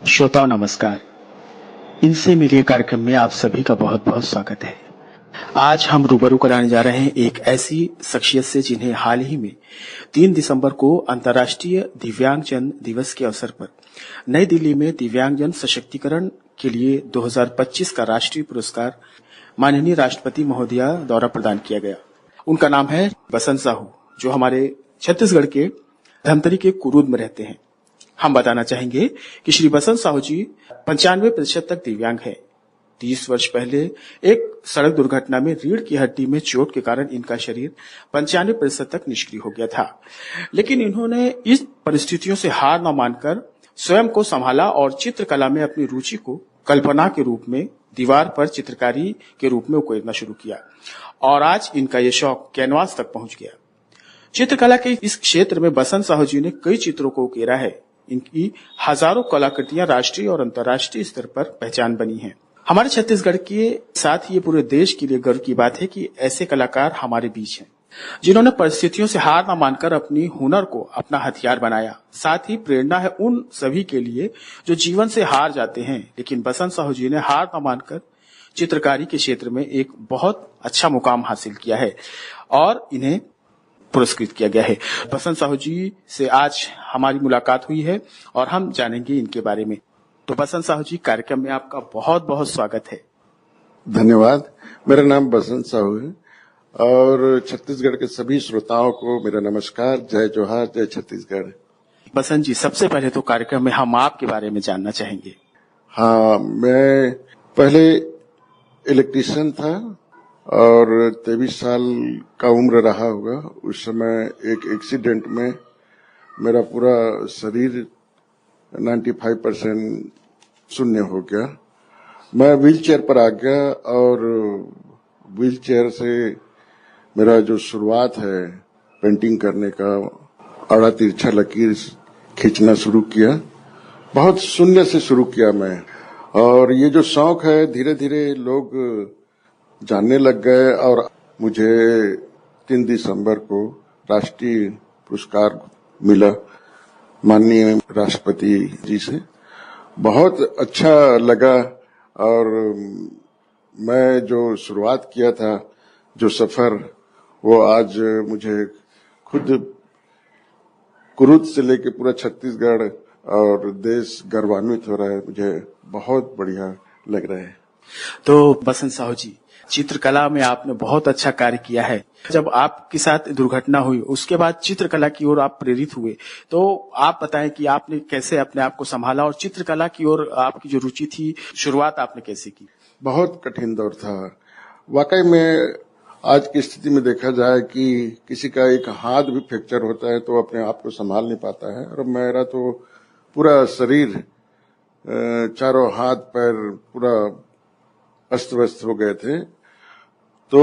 श्रोताओं नमस्कार। इनसे मिलिए कार्यक्रम में आप सभी का बहुत बहुत स्वागत है। आज हम रूबरू कराने जा रहे हैं एक ऐसी शख्सियत से जिन्हें हाल ही में 3 दिसंबर को अंतर्राष्ट्रीय दिव्यांगजन दिवस के अवसर पर नई दिल्ली में दिव्यांगजन सशक्तिकरण के लिए 2025 का राष्ट्रीय पुरस्कार माननीय राष्ट्रपति महोदया द्वारा प्रदान किया गया। उनका नाम है बसंत साहू, जो हमारे छत्तीसगढ़ के धमतरी के कुरूद में रहते हैं। हम बताना चाहेंगे कि श्री बसंत साहू जी 95% तक दिव्यांग है। 30 वर्ष पहले एक सड़क दुर्घटना में रीढ़ की हड्डी में चोट के कारण इनका शरीर 95% तक निष्क्रिय हो गया था, लेकिन इन्होंने इस परिस्थितियों से हार न मानकर स्वयं को संभाला और चित्रकला में अपनी रुचि को कल्पना के रूप में दीवार पर चित्रकारी के रूप में उकेरना शुरू किया और आज इनका ये शौक कैनवास तक पहुंच गया। चित्रकला के इस क्षेत्र में बसंत साहू जी ने कई चित्रों को उकेरा है। इनकी हजारों कलाकृतियां राष्ट्रीय और अंतर्राष्ट्रीय स्तर पर पहचान बनी हैं। हमारे छत्तीसगढ़ के साथ ही ये पूरे देश के लिए गर्व की बात है कि ऐसे कलाकार हमारे बीच हैं, जिन्होंने परिस्थितियों से हार न मानकर अपनी हुनर को अपना हथियार बनाया। साथ ही प्रेरणा है उन सभी के लिए जो जीवन से हार जाते हैं, लेकिन बसंत साहू जी ने हार न मानकर चित्रकारी के क्षेत्र में एक बहुत अच्छा मुकाम हासिल किया है और इन्हें पुरस्कृत किया गया है। बसंत साहू जी से आज हमारी मुलाकात हुई है और हम जानेंगे इनके बारे में। तो बसंत साहू जी, कार्यक्रम में आपका बहुत बहुत स्वागत है। धन्यवाद। मेरा नाम बसंत साहू है और छत्तीसगढ़ के सभी श्रोताओं को मेरा नमस्कार। जय जोहार, जय छत्तीसगढ़। बसंत जी, सबसे पहले तो कार्यक्रम में हम आपके बारे में जानना चाहेंगे। हाँ, मैं पहले इलेक्ट्रीशियन था और 23 साल का उम्र रहा होगा। उस समय एक एक्सीडेंट में मेरा पूरा शरीर 95% शून्य हो गया। मैं व्हीलचेयर पर आ गया और व्हीलचेयर से मेरा जो शुरुआत है पेंटिंग करने का, आड़ा तिरछा लकीर खींचना शुरू किया। बहुत शून्य से शुरू किया मैं, और ये जो शौक है धीरे धीरे लोग जानने लग गए और मुझे 3 दिसंबर को राष्ट्रीय पुरस्कार मिला माननीय राष्ट्रपति जी से। बहुत अच्छा लगा और मैं जो शुरुआत किया था, जो सफर, वो आज मुझे खुद कुरूद से लेके पूरा छत्तीसगढ़ और देश गर्वान्वित हो रहा है। मुझे बहुत बढ़िया लग रहा है। तो बसंत साहू जी, चित्रकला में आपने बहुत अच्छा कार्य किया है। जब आपके साथ दुर्घटना हुई उसके बाद चित्रकला की ओर आप प्रेरित हुए, तो आप बताएं कि आपने कैसे अपने आप को संभाला और चित्रकला की ओर आपकी जो रुचि थी, शुरुआत आपने कैसे की? बहुत कठिन दौर था वाकई में। आज की स्थिति में देखा जाए कि किसी का एक हाथ भी फ्रैक्चर होता है तो अपने आप को संभाल नहीं पाता है, और मेरा तो पूरा शरीर, चारों हाथ पैर पूरा अस्त व्यस्त हो गए थे। तो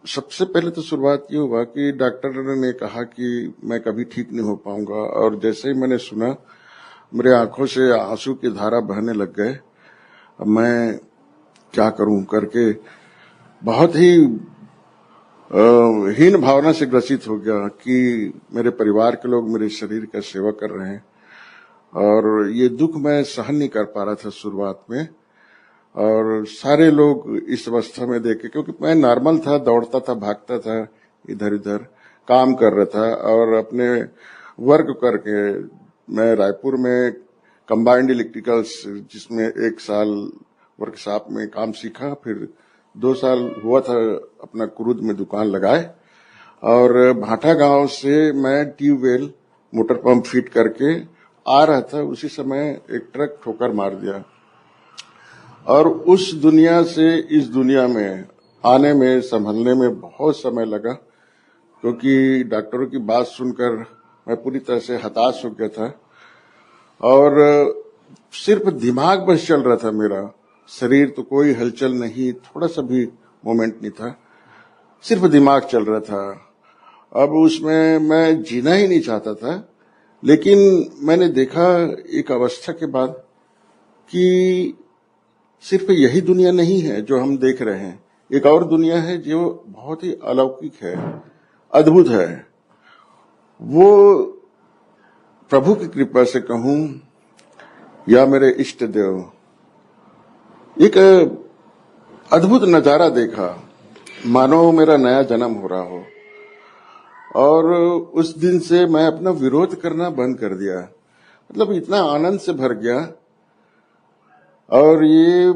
सबसे पहले तो शुरुआत ये हुआ कि डॉक्टर ने कहा कि मैं कभी ठीक नहीं हो पाऊंगा, और जैसे ही मैंने सुना मेरे आंखों से आंसू की धारा बहने लग गए। अब मैं क्या करूं करके बहुत ही हीन भावना से ग्रसित हो गया कि मेरे परिवार के लोग मेरे शरीर का सेवा कर रहे हैं, और ये दुख मैं सहन नहीं कर पा रहा था शुरुआत में। और सारे लोग इस अवस्था में देखे, क्योंकि मैं नॉर्मल था, दौड़ता था, भागता था, इधर उधर काम कर रहा था, और अपने वर्क करके मैं रायपुर में कंबाइंड इलेक्ट्रिकल्स, जिसमें 1 साल वर्कशॉप में काम सीखा, फिर 2 साल हुआ था अपना कुरूद में दुकान लगाए, और भाटा गांव से मैं ट्यूबवेल मोटर पंप फिट करके आ रहा था। उसी समय एक ट्रक ठोकर मार दिया, और उस दुनिया से इस दुनिया में आने में, संभलने में बहुत समय लगा, क्योंकि डॉक्टरों की बात सुनकर मैं पूरी तरह से हताश हो गया था। और सिर्फ दिमाग बस चल रहा था मेरा, शरीर तो कोई हलचल नहीं, थोड़ा सा भी मोमेंट नहीं था, सिर्फ दिमाग चल रहा था। अब उसमें मैं जीना ही नहीं चाहता था। लेकिन मैंने देखा एक अवस्था के बाद कि सिर्फ यही दुनिया नहीं है जो हम देख रहे हैं, एक और दुनिया है जो बहुत ही अलौकिक है, अद्भुत है। वो प्रभु की कृपा से कहूं या मेरे इष्ट देव, एक अद्भुत नजारा देखा, मानो मेरा नया जन्म हो रहा हो। और उस दिन से मैं अपना विरोध करना बंद कर दिया, मतलब इतना आनंद से भर गया। और ये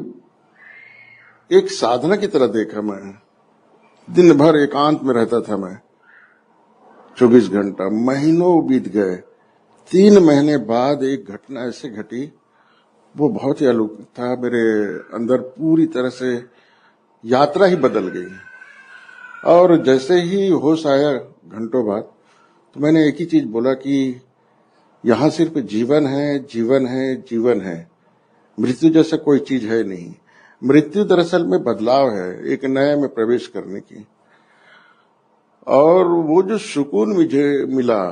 एक साधना की तरह देखा। मैं दिन भर एकांत में रहता था, मैं 24 घंटा। महीनों बीत गए, 3 महीने बाद एक घटना ऐसे घटी, वो बहुत ही अलौकिक था। मेरे अंदर पूरी तरह से यात्रा ही बदल गई। और जैसे ही होश आया घंटों बाद, तो मैंने एक ही चीज बोला कि यहां सिर्फ जीवन है, जीवन है, जीवन है, मृत्यु जैसा कोई चीज है नहीं। मृत्यु दरअसल में बदलाव है, एक नए में प्रवेश करने की। और वो जो सुकून मुझे मिला,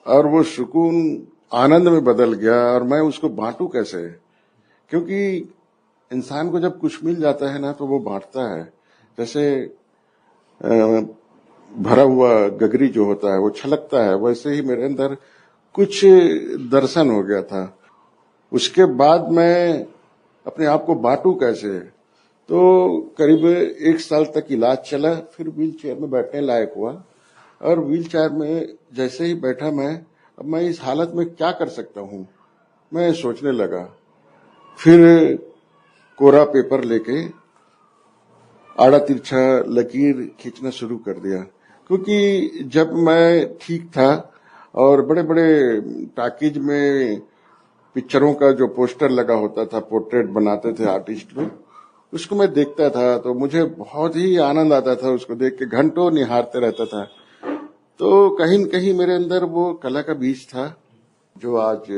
और वो सुकून आनंद में बदल गया, और मैं उसको बांटू कैसे? क्योंकि इंसान को जब कुछ मिल जाता है ना, तो वो बांटता है। जैसे भरा हुआ गगरी जो होता है वो छलकता है, वैसे ही मेरे अंदर कुछ दर्शन हो गया था। उसके बाद मैं अपने आप को बांटू कैसे? तो करीब 1 साल तक इलाज चला, फिर व्हील चेयर में बैठने लायक हुआ। और व्हील चेयर में जैसे ही बैठा मैं, अब मैं इस हालत में क्या कर सकता हूँ, मैं सोचने लगा। फिर कोरा पेपर लेके आड़ा तिरछा लकीर खींचना शुरू कर दिया। क्योंकि जब मैं ठीक था और बड़े बड़े टाकीज में पिक्चरों का जो पोस्टर लगा होता था, पोर्ट्रेट बनाते थे आर्टिस्ट लोग, उसको मैं देखता था तो मुझे बहुत ही आनंद आता था। उसको देख के घंटों निहारते रहता था। तो कहीं न कहीं मेरे अंदर वो कला का बीज था, जो आज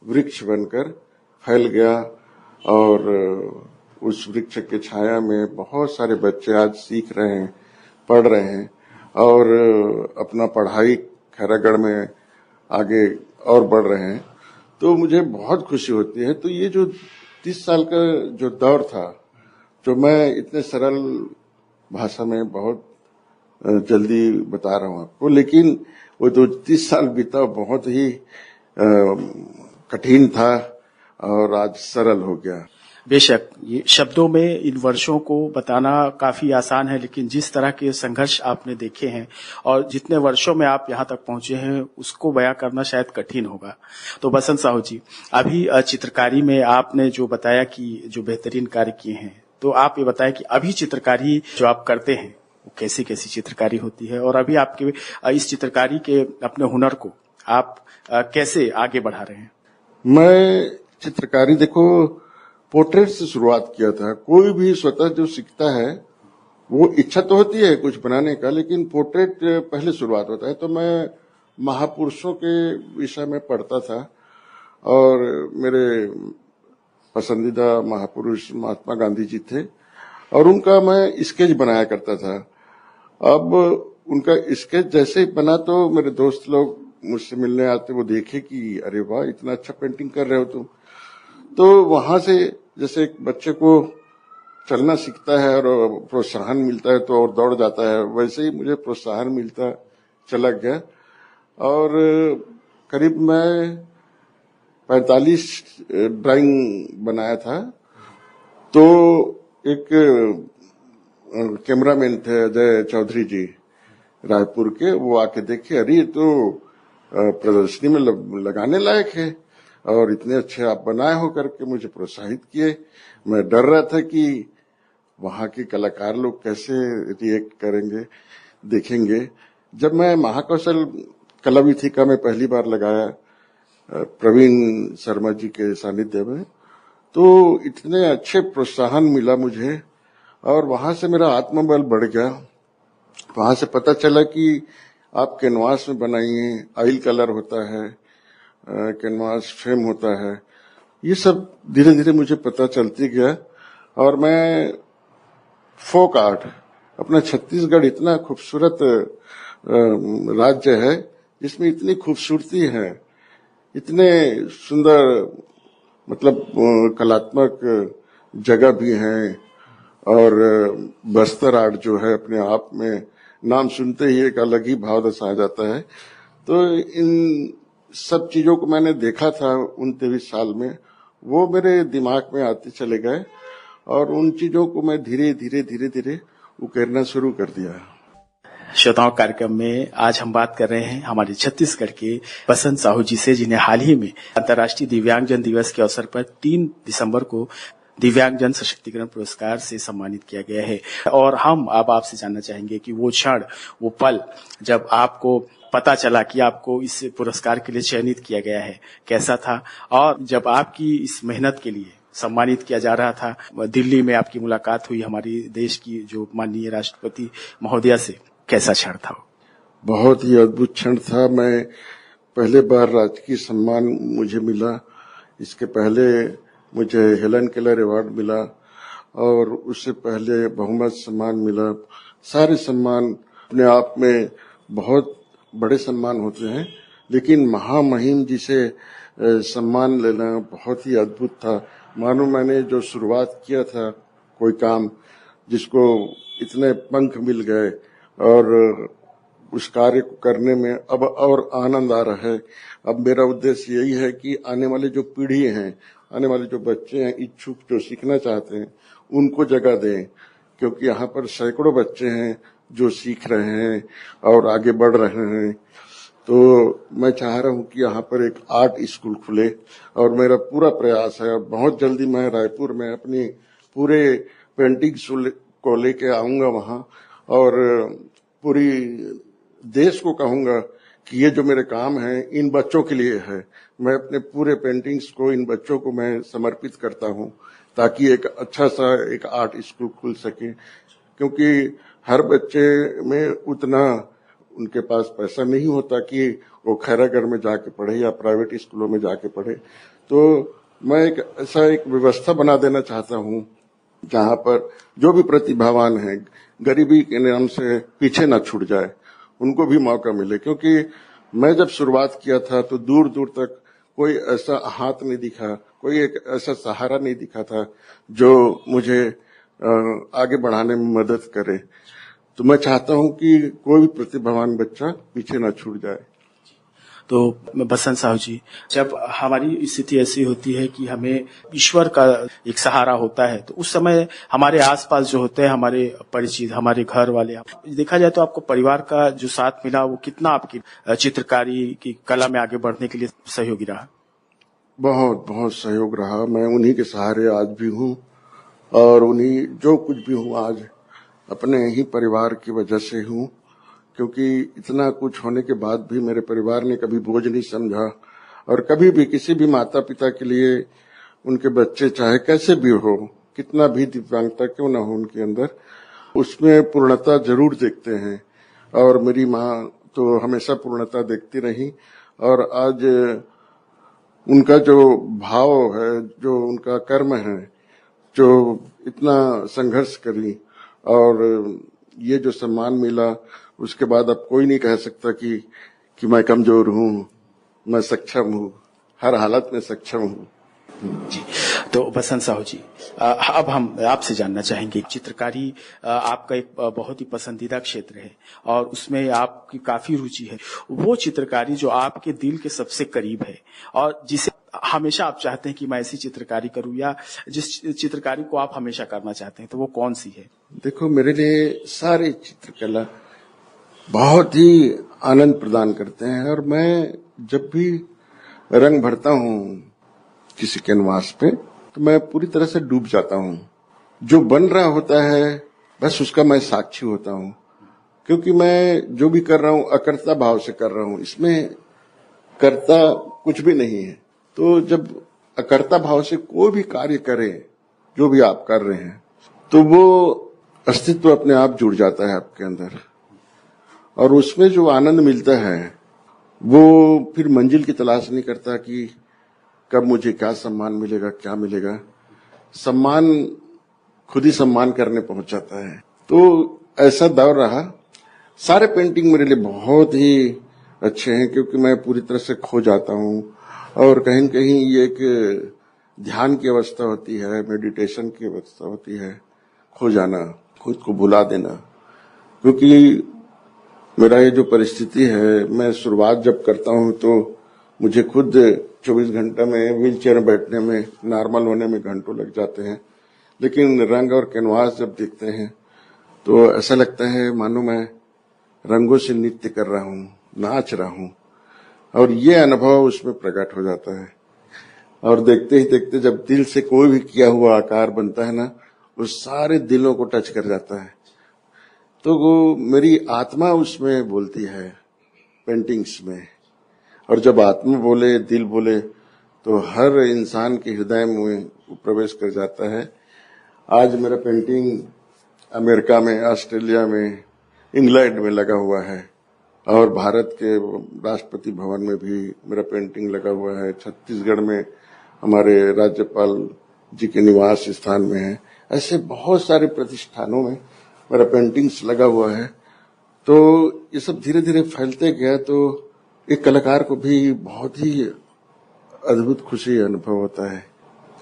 वृक्ष बनकर फैल गया। और उस वृक्ष के छाया में बहुत सारे बच्चे आज सीख रहे हैं, पढ़ रहे हैं, और अपना पढ़ाई खैरागढ़ में आगे और बढ़ रहे हैं। तो मुझे बहुत खुशी होती है। तो ये जो 30 साल का जो दौर था, जो मैं इतने सरल भाषा में बहुत जल्दी बता रहा हूँ आपको, लेकिन वो जो 30 साल बीता बहुत ही कठिन था और आज सरल हो गया। बेशक ये शब्दों में इन वर्षों को बताना काफी आसान है, लेकिन जिस तरह के संघर्ष आपने देखे हैं और जितने वर्षों में आप यहाँ तक पहुंचे हैं, उसको बयां करना शायद कठिन होगा। तो बसंत साहू जी, अभी चित्रकारी में आपने जो बताया कि जो बेहतरीन कार्य किए हैं, तो आप ये बताएं कि अभी चित्रकारी जो आप करते हैं वो कैसी कैसी चित्रकारी होती है, और अभी आपके इस चित्रकारी के अपने हुनर को आप कैसे आगे बढ़ा रहे हैं? मैं चित्रकारी देखो पोर्ट्रेट से शुरुआत किया था। कोई भी स्वतः जो सीखता है, वो इच्छा तो होती है कुछ बनाने का, लेकिन पोर्ट्रेट पहले शुरुआत होता है। तो मैं महापुरुषों के विषय में पढ़ता था, और मेरे पसंदीदा महापुरुष महात्मा गांधी जी थे, और उनका मैं स्केच बनाया करता था। अब उनका स्केच जैसे ही बना, तो मेरे दोस्त लोग मुझसे मिलने आते, वो देखे कि अरे वाह, इतना अच्छा पेंटिंग कर रहे हो तुम। तो वहां से जैसे एक बच्चे को चलना सीखता है और प्रोत्साहन मिलता है तो और दौड़ जाता है, वैसे ही मुझे प्रोत्साहन मिलता चला गया। और करीब मैं 45 ड्राइंग बनाया था। तो एक कैमरामैन थे अजय चौधरी जी, रायपुर के, वो आके देखे, अरे ये तो प्रदर्शनी में लगाने लायक है, और इतने अच्छे आप बनाए हो करके मुझे प्रोत्साहित किए। मैं डर रहा था कि वहां के कलाकार लोग कैसे रिएक्ट करेंगे, देखेंगे। जब मैं महाकौशल कला विथिका में पहली बार लगाया प्रवीण शर्मा जी के सानिध्य में, तो इतने अच्छे प्रोत्साहन मिला मुझे, और वहां से मेरा आत्मबल बढ़ गया। वहां से पता चला कि आप कैनवास में बनाइए, ऑयल कलर होता है, कैनवास फ्रेम होता है, ये सब धीरे धीरे मुझे पता चलती गया। और मैं फोक आर्ट, अपना छत्तीसगढ़ इतना खूबसूरत राज्य है, जिसमें इतनी खूबसूरती है, इतने सुंदर मतलब कलात्मक जगह भी हैं। और बस्तर आर्ट जो है, अपने आप में नाम सुनते ही एक अलग ही भाव दर्शाया जाता है। तो इन सब चीजों को मैंने देखा था उन 23 साल में, वो मेरे दिमाग में आते चले गए और उन चीजों को मैं धीरे धीरे उकेरना शुरू कर दिया। श्रोताओं, कार्यक्रम में आज हम बात कर रहे हैं हमारे छत्तीसगढ़ के बसंत साहू जी से, जिन्हें हाल ही में अंतर्राष्ट्रीय दिव्यांगजन दिवस के अवसर पर 3 दिसंबर को दिव्यांगजन सशक्तिकरण पुरस्कार से सम्मानित किया गया है। और हम अब आपसे जानना चाहेंगे कि वो क्षण, वो पल जब आपको पता चला कि आपको इस पुरस्कार के लिए चयनित किया गया है, कैसा था? और जब आपकी इस मेहनत के लिए सम्मानित किया जा रहा था, दिल्ली में आपकी मुलाकात हुई हमारी देश की जो माननीय राष्ट्रपति महोदया से, कैसा क्षण था? बहुत ही अद्भुत क्षण था। मैं पहले बार राजकीय सम्मान मुझे मिला। इसके पहले मुझे हेलन केलर अवार्ड मिला और उससे पहले बहुमत सम्मान मिला। सारे सम्मान अपने आप में बहुत बड़े सम्मान होते हैं, लेकिन महामहिम जी से सम्मान लेना बहुत ही अद्भुत था। मानो मैंने जो शुरुआत किया था कोई काम, जिसको इतने पंख मिल गए और उस कार्य को करने में अब और आनंद आ रहा है। अब मेरा उद्देश्य यही है कि आने वाले जो पीढ़ी हैं, आने वाले जो बच्चे हैं, इच्छुक जो सीखना चाहते हैं, उनको जगह दें, क्योंकि यहाँ पर सैकड़ों बच्चे हैं जो सीख रहे हैं और आगे बढ़ रहे हैं। तो मैं चाह रहा हूँ कि यहाँ पर एक आर्ट स्कूल खुले और मेरा पूरा प्रयास है। बहुत जल्दी मैं रायपुर में अपनी पूरे पेंटिंग्स को लेके आऊंगा वहाँ और पूरी देश को कहूंगा कि ये जो मेरे काम है इन बच्चों के लिए है। मैं अपने पूरे पेंटिंग्स को इन बच्चों को मैं समर्पित करता हूँ, ताकि एक अच्छा सा एक आर्ट स्कूल खुल सके, क्योंकि हर बच्चे में उतना उनके पास पैसा नहीं होता कि वो खैरागढ़ में जाके पढ़े या प्राइवेट स्कूलों में जाके पढ़े। तो मैं एक ऐसा एक व्यवस्था बना देना चाहता हूँ जहाँ पर जो भी प्रतिभावान है गरीबी के नाम से पीछे ना छूट जाए, उनको भी मौका मिले। क्योंकि मैं जब शुरुआत किया था तो दूर दूर तक कोई ऐसा हाथ नहीं दिखा, कोई एक ऐसा सहारा नहीं दिखा था जो मुझे आगे बढ़ाने में मदद करे। तो मैं चाहता हूं कि कोई भी प्रतिभावान बच्चा पीछे ना छूट जाए। तो बसंत साहू जी, जब हमारी स्थिति ऐसी होती है कि हमें ईश्वर का एक सहारा होता है, तो उस समय हमारे आसपास जो होते हैं, हमारे परिचित, हमारे घर वाले, देखा जाए तो आपको परिवार का जो साथ मिला वो कितना आपकी चित्रकारी की कला में आगे बढ़ने के लिए सहयोगी रहा? बहुत बहुत सहयोग रहा। मैं उन्हीं के सहारे आज भी हूँ और उन्हीं जो कुछ भी हूँ आज अपने ही परिवार की वजह से हूँ, क्योंकि इतना कुछ होने के बाद भी मेरे परिवार ने कभी बोझ नहीं समझा। और कभी भी किसी भी माता पिता के लिए उनके बच्चे चाहे कैसे भी हो, कितना भी दिव्यांगता क्यों ना हो उनके अंदर, उसमें पूर्णता जरूर देखते हैं। और मेरी माँ तो हमेशा पूर्णता देखती रही और आज उनका जो भाव है, जो उनका कर्म है, जो इतना संघर्ष करी और ये जो सम्मान मिला, उसके बाद अब कोई नहीं कह सकता कि मैं कमजोर हूँ। मैं सक्षम हूँ, हर हालत में सक्षम हूँ। जी, तो बसंत साहू जी, अब हम आपसे जानना चाहेंगे, चित्रकारी आपका एक बहुत ही पसंदीदा क्षेत्र है और उसमें आपकी काफी रुचि है। वो चित्रकारी जो आपके दिल के सबसे करीब है और जिसे हमेशा आप चाहते हैं कि मैं ऐसी चित्रकारी करूं, या जिस चित्रकारी को आप हमेशा करना चाहते हैं, तो वो कौन सी है? देखो, मेरे लिए सारे चित्रकला बहुत ही आनंद प्रदान करते हैं और मैं जब भी रंग भरता हूँ किसी कैनवास पे, तो मैं पूरी तरह से डूब जाता हूँ। जो बन रहा होता है बस उसका मैं साक्षी होता हूँ, क्योंकि मैं जो भी कर रहा हूँ अकर्ता भाव से कर रहा हूँ, इसमें कर्ता कुछ भी नहीं है। तो जब अकर्ता भाव से कोई भी कार्य करे, जो भी आप कर रहे हैं, तो वो अस्तित्व अपने आप जुड़ जाता है आपके अंदर और उसमें जो आनंद मिलता है वो फिर मंजिल की तलाश नहीं करता कि कब मुझे क्या सम्मान मिलेगा, क्या मिलेगा। सम्मान खुद ही सम्मान करने पहुंच जाता है। तो ऐसा दौर रहा। सारे पेंटिंग मेरे लिए बहुत ही अच्छे हैं, क्योंकि मैं पूरी तरह से खो जाता हूँ और कहीं न कहीं ये एक ध्यान की अवस्था होती है, मेडिटेशन की अवस्था होती है, खो जाना, खुद को भुला देना। क्योंकि मेरा ये जो परिस्थिति है, मैं शुरुआत जब करता हूँ तो मुझे खुद 24 घंटा में व्हील चेयर में बैठने में, नॉर्मल होने में घंटों लग जाते हैं, लेकिन रंग और कैनवास जब देखते हैं तो ऐसा लगता है मानो मैं रंगों से नृत्य कर रहा हूँ, नाच रहा हूँ, और ये अनुभव उसमें प्रकट हो जाता है। और देखते ही देखते जब दिल से कोई भी किया हुआ आकार बनता है ना, वो सारे दिलों को टच कर जाता है। तो वो मेरी आत्मा उसमें बोलती है पेंटिंग्स में, और जब आत्मा बोले, दिल बोले, तो हर इंसान के हृदय में प्रवेश कर जाता है। आज मेरा पेंटिंग अमेरिका में, ऑस्ट्रेलिया में, इंग्लैंड में लगा हुआ है, और भारत के राष्ट्रपति भवन में भी मेरा पेंटिंग लगा हुआ है। छत्तीसगढ़ में हमारे राज्यपाल जी के निवास स्थान में है। ऐसे बहुत सारे प्रतिष्ठानों में मेरा पेंटिंग्स लगा हुआ है। तो ये सब धीरे धीरे फैलते गया, तो एक कलाकार को भी बहुत ही अद्भुत खुशी अनुभव होता है।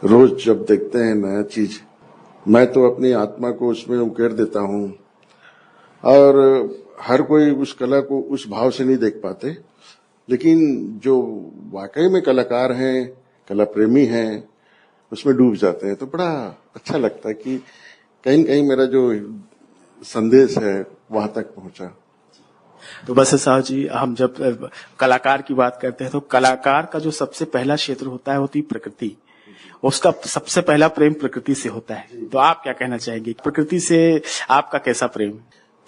रोज जब देखते हैं नया चीज, मैं तो अपनी आत्मा को उसमें उकेर देता हूँ। और हर कोई उस कला को उस भाव से नहीं देख पाते, लेकिन जो वाकई में कलाकार हैं, कला प्रेमी हैं, उसमें डूब जाते हैं। तो बड़ा अच्छा लगता है कि कहीं न कहीं मेरा जो संदेश है वहां तक पहुंचा। तो बस साहब जी, हम जब कलाकार की बात करते हैं तो कलाकार का जो सबसे पहला क्षेत्र होता है होती प्रकृति। उसका सबसे पहला प्रेम प्रकृति से होता है। तो आप क्या कहना चाहेंगे, प्रकृति से आपका कैसा प्रेम?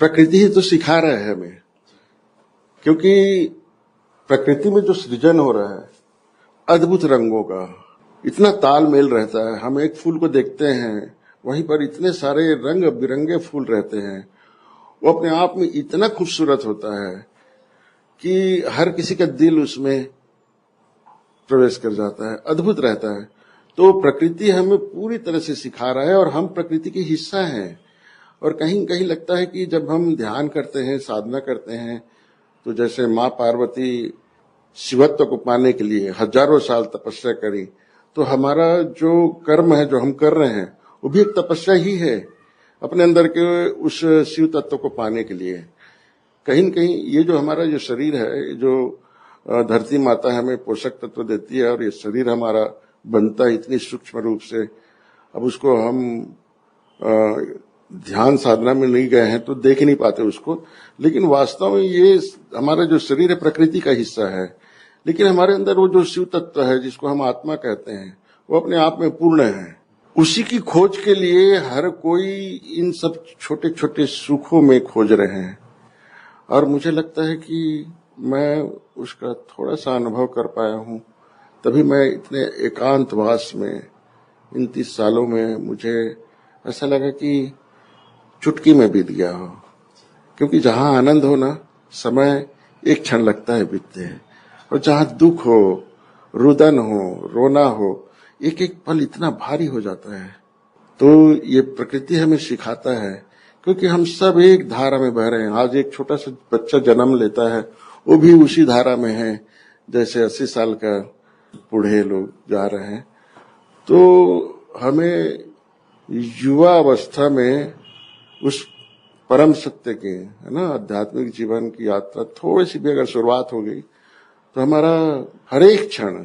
प्रकृति ही तो सिखा रहा है हमें, क्योंकि प्रकृति में जो सृजन हो रहा है अद्भुत रंगों का, इतना तालमेल रहता है। हम एक फूल को देखते हैं, वहीं पर इतने सारे रंग बिरंगे फूल रहते हैं। वो अपने आप में इतना खूबसूरत होता है कि हर किसी का दिल उसमें प्रवेश कर जाता है, अद्भुत रहता है। तो प्रकृति हमें पूरी तरह से सिखा रहा है, और हम प्रकृति के हिस्सा हैं। और कहीं कहीं लगता है कि जब हम ध्यान करते हैं, साधना करते हैं, तो जैसे माँ पार्वती शिवत्व को पाने के लिए हजारों साल तपस्या करी, तो हमारा जो कर्म है, जो हम कर रहे हैं, वो भी एक तपस्या ही है अपने अंदर के उस शिव तत्व को पाने के लिए। कहीं न कहीं ये जो हमारा जो शरीर है, जो धरती माता हमें पोषक तत्व देती है, और ये शरीर हमारा बनता है इतनी सूक्ष्म रूप से। अब उसको हम ध्यान साधना में नहीं गए हैं तो देख नहीं पाते उसको, लेकिन वास्तव में ये हमारा जो शरीर है प्रकृति का हिस्सा है। लेकिन हमारे अंदर वो जो शिव तत्व है, जिसको हम आत्मा कहते हैं, वो अपने आप में पूर्ण है। उसी की खोज के लिए हर कोई इन सब छोटे छोटे सुखों में खोज रहे हैं, और मुझे लगता है कि मैं उसका थोड़ा सा अनुभव कर पाया हूँ। तभी मैं इतने एकांतवास में इन 30 सालों में मुझे ऐसा लगा कि चुटकी में बीत गया हो। क्योंकि जहां आनंद हो ना, समय एक क्षण लगता है बीतते हैं, और जहां दुख हो, रुदन हो, रोना हो, एक एक पल इतना भारी हो जाता है। तो ये प्रकृति हमें सिखाता है, क्योंकि हम सब एक धारा में बह रहे हैं। आज एक छोटा सा बच्चा जन्म लेता है, वो भी उसी धारा में है जैसे 80 साल का बूढ़े लोग जा रहे हैं। तो हमें युवा अवस्था में उस परम सत्य के, है ना, आध्यात्मिक जीवन की यात्रा थोड़ी सी भी अगर शुरुआत हो गई, तो हमारा हर एक क्षण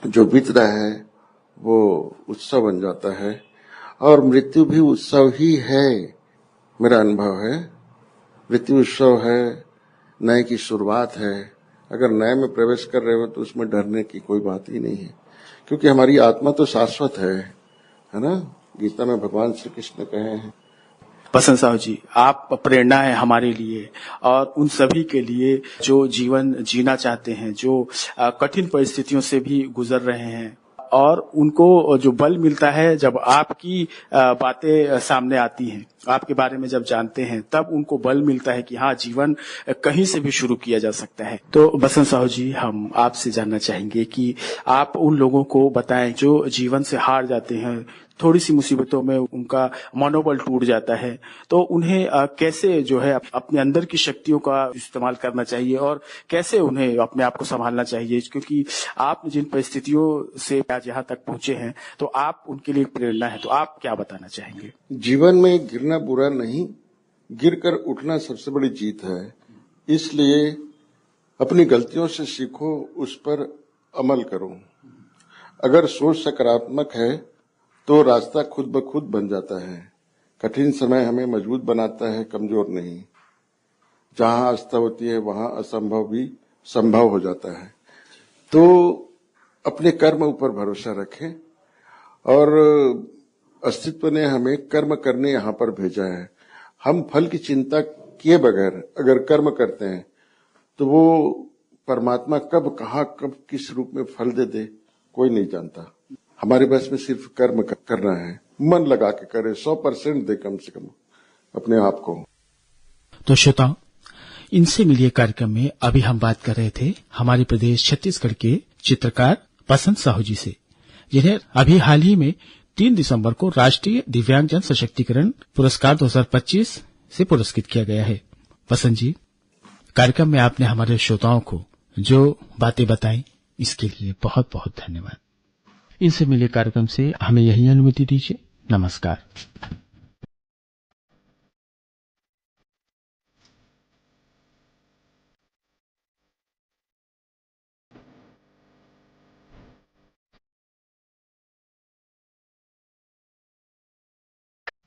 जो बीत रहा है वो उत्सव बन जाता है। और मृत्यु भी उत्सव ही है, मेरा अनुभव है। मृत्यु उत्सव है, नए की शुरुआत है। अगर नए में प्रवेश कर रहे हो तो उसमें डरने की कोई बात ही नहीं है, क्योंकि हमारी आत्मा तो शाश्वत है ना। गीता में भगवान श्री कृष्ण कहे हैं। बसंत साहब जी, आप प्रेरणा है हमारे लिए और उन सभी के लिए जो जीवन जीना चाहते हैं, जो कठिन परिस्थितियों से भी गुजर रहे हैं, और उनको जो बल मिलता है जब आपकी बातें सामने आती हैं, आपके बारे में जब जानते हैं, तब उनको बल मिलता है कि हाँ, जीवन कहीं से भी शुरू किया जा सकता है। तो बसंत साहब जी, हम आपसे जानना चाहेंगे कि आप उन लोगों को बताएं जो जीवन से हार जाते हैं, थोड़ी सी मुसीबतों में उनका मनोबल टूट जाता है, तो उन्हें कैसे जो है अपने अंदर की शक्तियों का इस्तेमाल करना चाहिए और कैसे उन्हें अपने आप को संभालना चाहिए, क्योंकि आप जिन परिस्थितियों से आज यहाँ तक पहुंचे हैं, तो आप उनके लिए प्रेरणा है। तो आप क्या बताना चाहेंगे? जीवन में गिरना बुरा नहीं, गिरकर उठना सबसे बड़ी जीत है। इसलिए अपनी गलतियों से सीखो, उस पर अमल करो। अगर सोच सकारात्मक है तो रास्ता खुद ब खुद बन जाता है। कठिन समय हमें मजबूत बनाता है, कमजोर नहीं। जहां आस्था होती है वहां असंभव भी संभव हो जाता है। तो अपने कर्म ऊपर भरोसा रखें, और अस्तित्व ने हमें कर्म करने यहाँ पर भेजा है। हम फल की चिंता किए बगैर अगर कर्म करते हैं तो वो परमात्मा कब, कहाँ, कब, किस रूप में फल दे कोई नहीं जानता। हमारे बस में सिर्फ कर्म करना है, मन लगा के करें, 100% दे कम से कम अपने आप को। तो श्रोताओं, इनसे मिलिए कार्यक्रम में अभी हम बात कर रहे थे हमारे प्रदेश छत्तीसगढ़ के चित्रकार बसंत साहू जी से, जिन्हें अभी हाल ही में 3 दिसंबर को राष्ट्रीय दिव्यांगजन सशक्तिकरण पुरस्कार 2025 से पुरस्कृत किया गया है। बसंत जी, कार्यक्रम में आपने हमारे श्रोताओं को जो बातें बताई इसके लिए बहुत बहुत धन्यवाद। इनसे मिले कार्यक्रम से हमें यही अनुमति दीजिए। नमस्कार।